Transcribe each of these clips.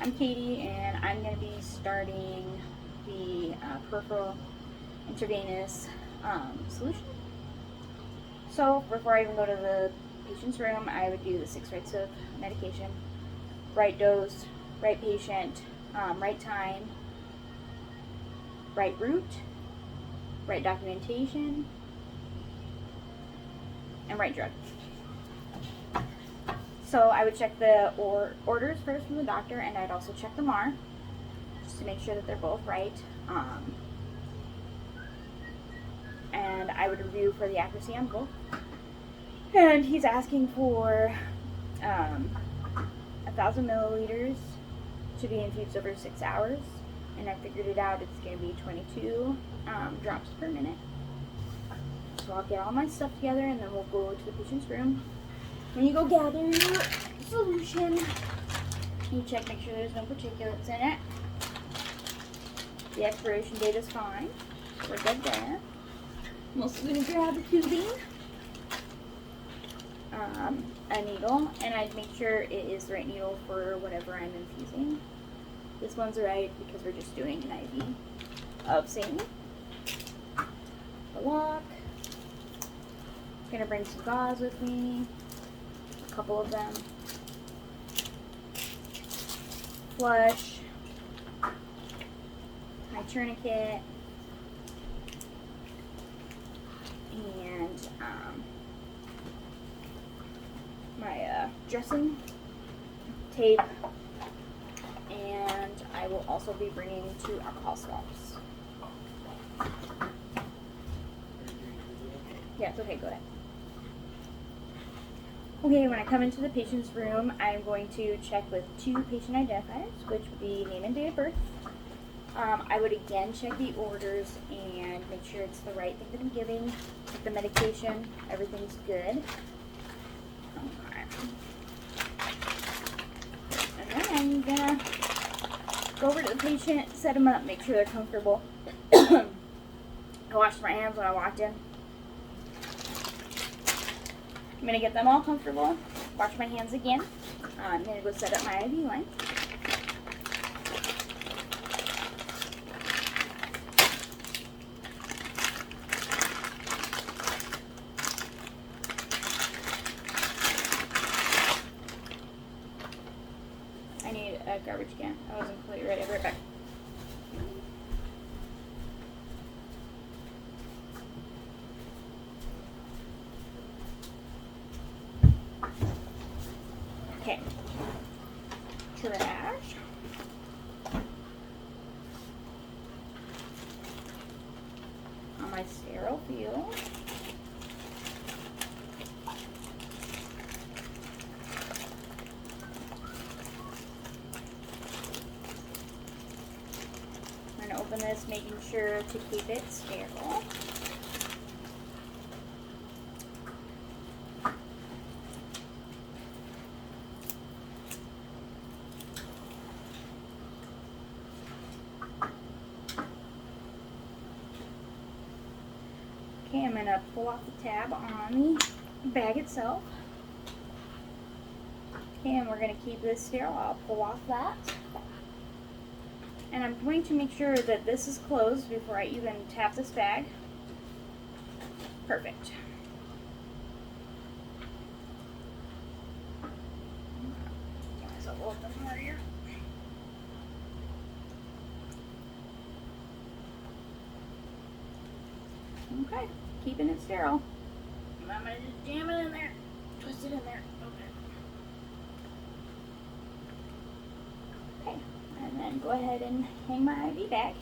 I'm Katie, and I'm going to be starting the peripheral intravenous solution. So before I even go to the patient's room, I would do the 6 rights of medication: right dose, right patient, right time, right route, right documentation, and right drug. So I would check the orders first from the doctor, and I'd also check the MAR just to make sure that they're both right. And I would review for the accuracy on both. And he's asking for 1,000 milliliters to be infused over 6 hours, and I figured it out. It's going to be 22 drops per minute. So I'll get all my stuff together, and then we'll go to the patient's room. When you go gather your solution, you check, make sure there's no particulates in it. The expiration date is fine. We're good there. I'm also going to grab the tubing, a needle, and I'd make sure it is the right needle for whatever I'm infusing. This one's right because we're just doing an IV of saline. The lock. I'm going to bring some gauze with me, a couple of them. Flush. My tourniquet. And my dressing tape, and I will also be bringing 2 alcohol swabs. Yeah, it's okay, go ahead. Okay, when I come into the patient's room, I'm going to check with 2 patient identifiers, which would be name and date of birth. I would again check the orders and make sure it's the right thing that I'm giving. With the medication, everything's good. Okay. And then I'm gonna go over to the patient, set them up, make sure they're comfortable. I washed my hands when I walked in. I'm gonna get them all comfortable, wash my hands again. I'm gonna go set up my IV line. I need a garbage can. I wasn't completely ready. I'll be right back. Okay. Trash. On my sterile field. I'm going to open this, making sure to keep it sterile. Okay, I'm going to pull off the tab on the bag itself. Okay, and we're going to keep this sterile. I'll pull off that. And I'm going to make sure that this is closed before I even tap this bag. Perfect. Get myself a little bit more here. Okay, keeping it sterile. I'm going to just jam it in there, twist it in there. Okay, and then go ahead and hang my IV bag.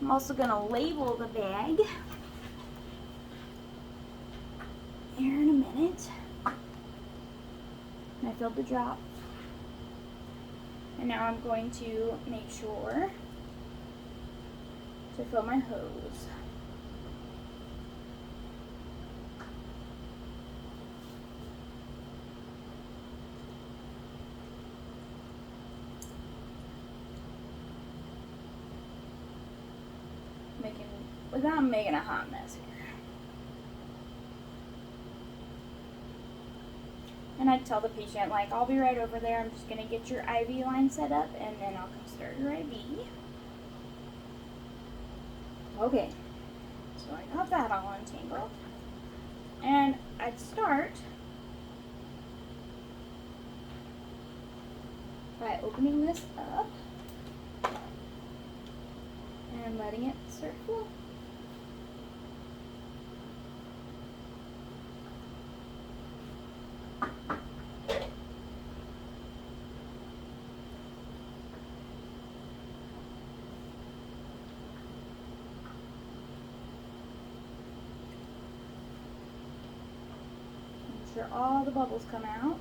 I'm also going to label the bag here in a minute. And I filled the drop. And now I'm going to make sure to fill my hose. Without making a hot mess here. And And I'd tell the patient, like, I'll be right over there. I'm just going to get your IV line set up, and then I'll come start your IV. Okay, so I got that all untangled. And I'd start by opening this up and letting it start flow. Make sure all the bubbles come out.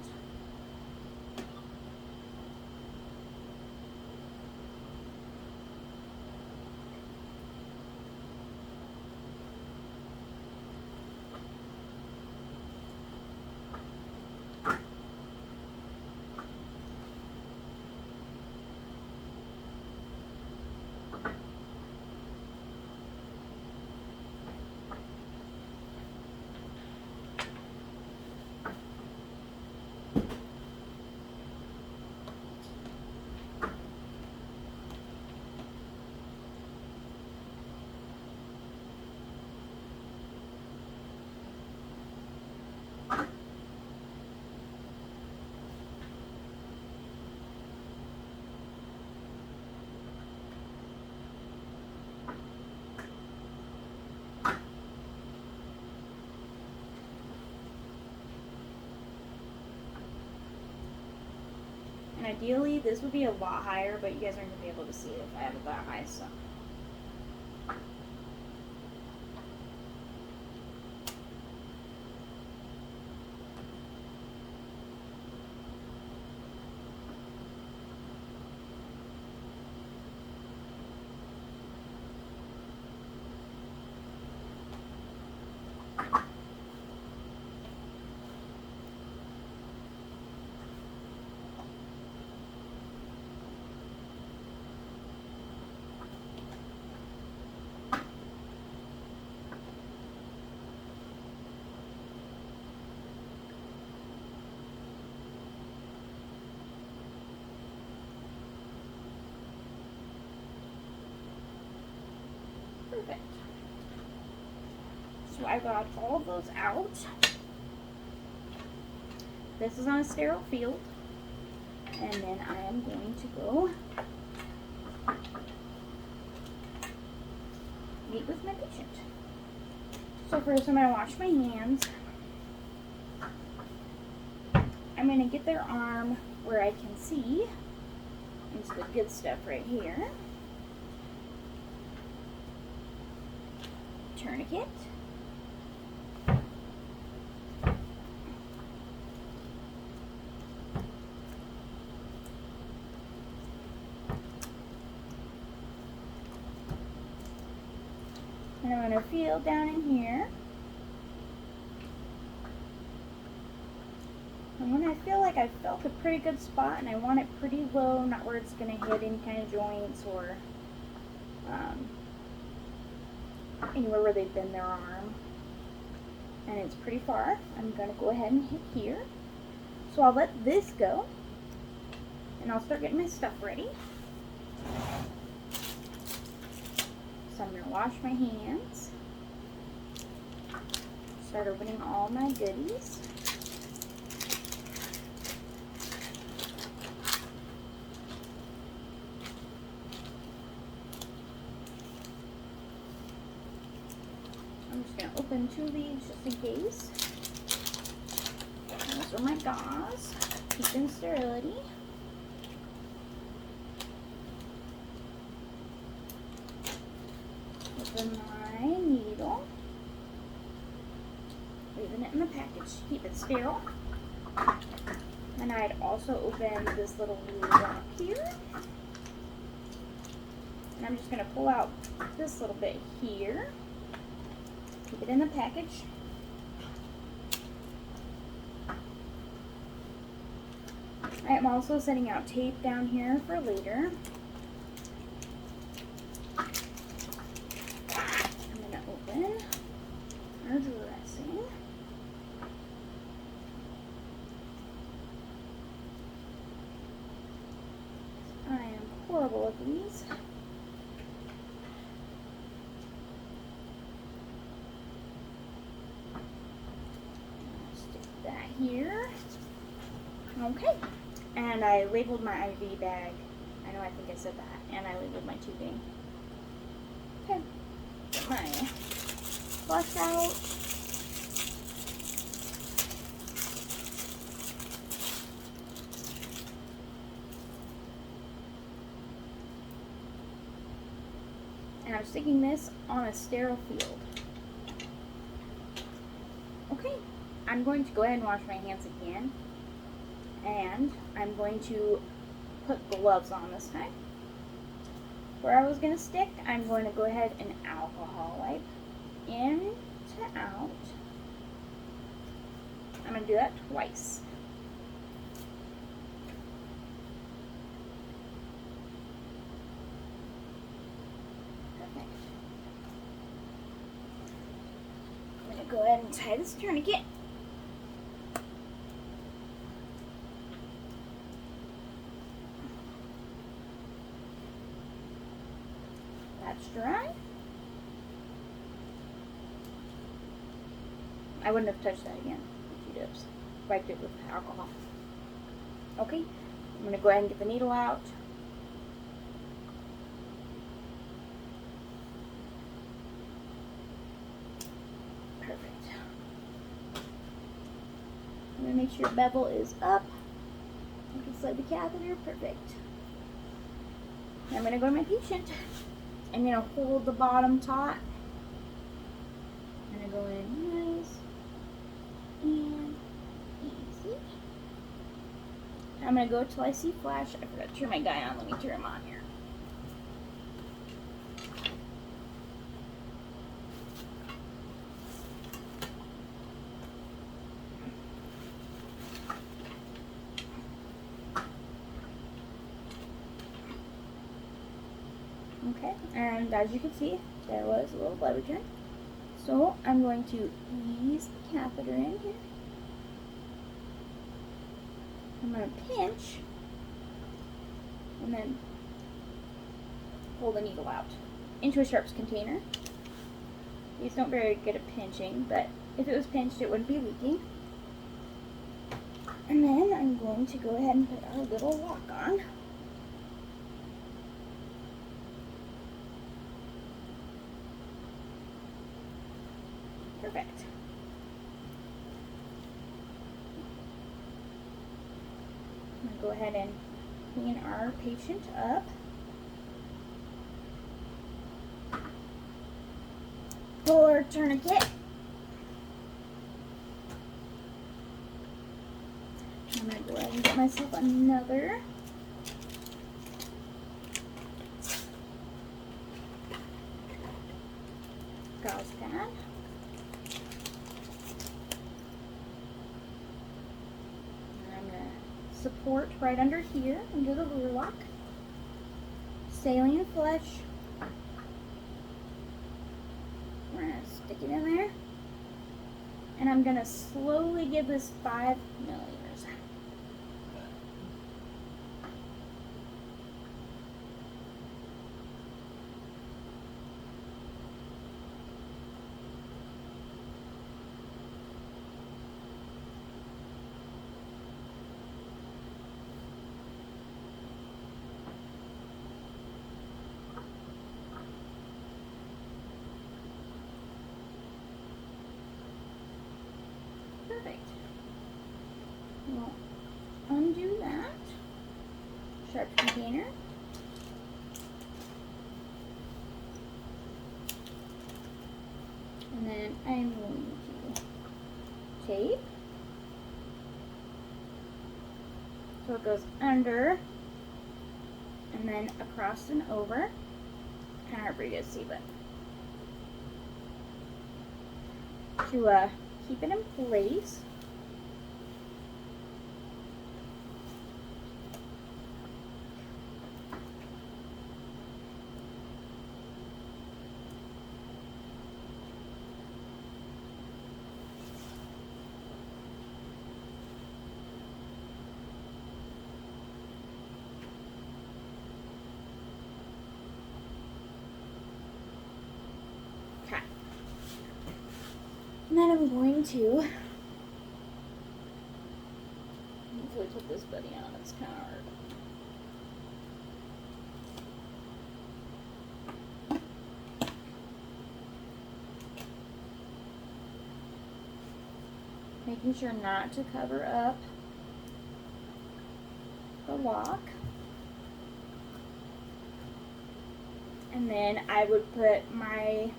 And ideally, this would be a lot higher, but you guys aren't going to be able to see it if I have it that high, so. Perfect. So I got all of those out. This is on a sterile field. And then I am going to go meet with my patient. So first I'm going to wash my hands. I'm going to get their arm where I can see. It's the good stuff right here. Tourniquet. And I'm going to feel down in here. And when I feel like I've felt a pretty good spot and I want it pretty low, not where it's going to hit any kind of joints or anywhere where they bend their arm, and it's pretty far, I'm going to go ahead and hit here. So I'll let this go, and I'll start getting my stuff ready. So I'm going to wash my hands, start opening all my goodies. I'm just going to open 2 of these just in case. Those are my gauze, keeping sterility. Open my needle, leaving it in the package to keep it sterile. And I'd also open this little lock here. And I'm just going to pull out this little bit here. Keep it in the package. I am also setting out tape down here for later. I'm going to open our dressing. couple of these. Stick that here. Okay. And I labeled my IV bag. I know, I think I said that. And I labeled my tubing. Okay. Get my flush out. And I'm sticking this on a sterile field. Okay, I'm going to go ahead and wash my hands again. And I'm going to put gloves on this time. Where I was going to stick, I'm going to go ahead and alcohol wipe in to out. I'm going to do that twice. Perfect. I'm going to go ahead and tie this tourniquet. That's dry. I wouldn't have touched that again if you'd have wiped it with alcohol. Okay, I'm going to go ahead and get the needle out. Perfect. I'm going to make sure bevel is up. I can slide the catheter. Perfect. I'm going to go to my patient. I'm going to hold the bottom taut. I'm going to go in nice and easy. I'm going to go till I see flash. I forgot to turn my guy on. Let me turn him on here. Okay, and as you can see, there was a little blood return. So I'm going to ease the catheter in here. I'm going to pinch and then pull the needle out into a sharps container. These don't very good at pinching, but if it was pinched, it wouldn't be leaking. And then I'm going to go ahead and put our little lock on. Perfect. I'm going to go ahead and clean our patient up. Pull our tourniquet. I'm going to go ahead and get myself another gauze pad. Support right under here, under the lure lock. Saline flush. We're going to stick it in there. And I'm going to slowly give this 5 milliliters. Perfect. We'll undo that sharp container. And then I'm going to tape. So it goes under and then across and over. Kind of hard for you to see, but to keep it in place. then I'm going to hopefully put this buddy on. It's kind of hard. Making sure not to cover up the lock. And then I would put my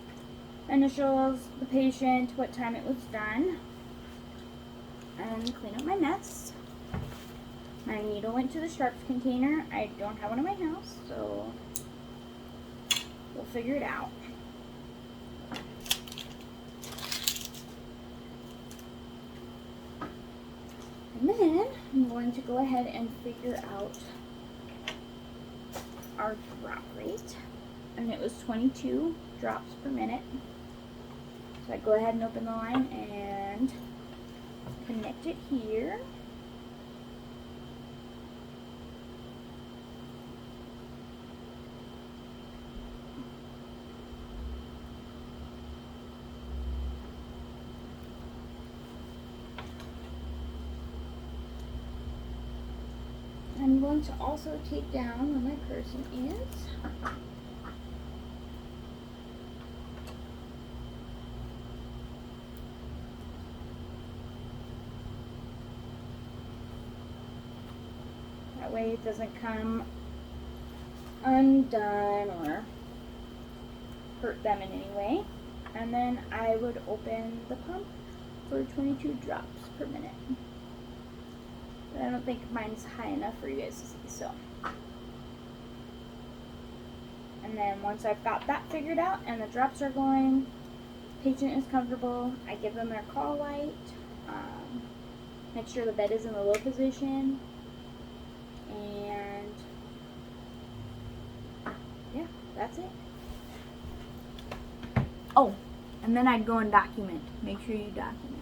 initials, the patient, what time it was done, and clean up my mess. My needle went to the sharps container. I don't have one in my house, so we'll figure it out. And then I'm going to go ahead and figure out our drop rate. And it was 22 drops per minute. So I go ahead and open the line and connect it here. I'm going to also take down where my person is. That way it doesn't come undone or hurt them in any way. And then I would open the pump for 22 drops per minute. But I don't think mine's high enough for you guys to see, so. And then once I've got that figured out and the drops are going, patient is comfortable, I give them their call light, make sure the bed is in the low position, and yeah, that's it. Oh, and then I'd go and document. Make sure you document.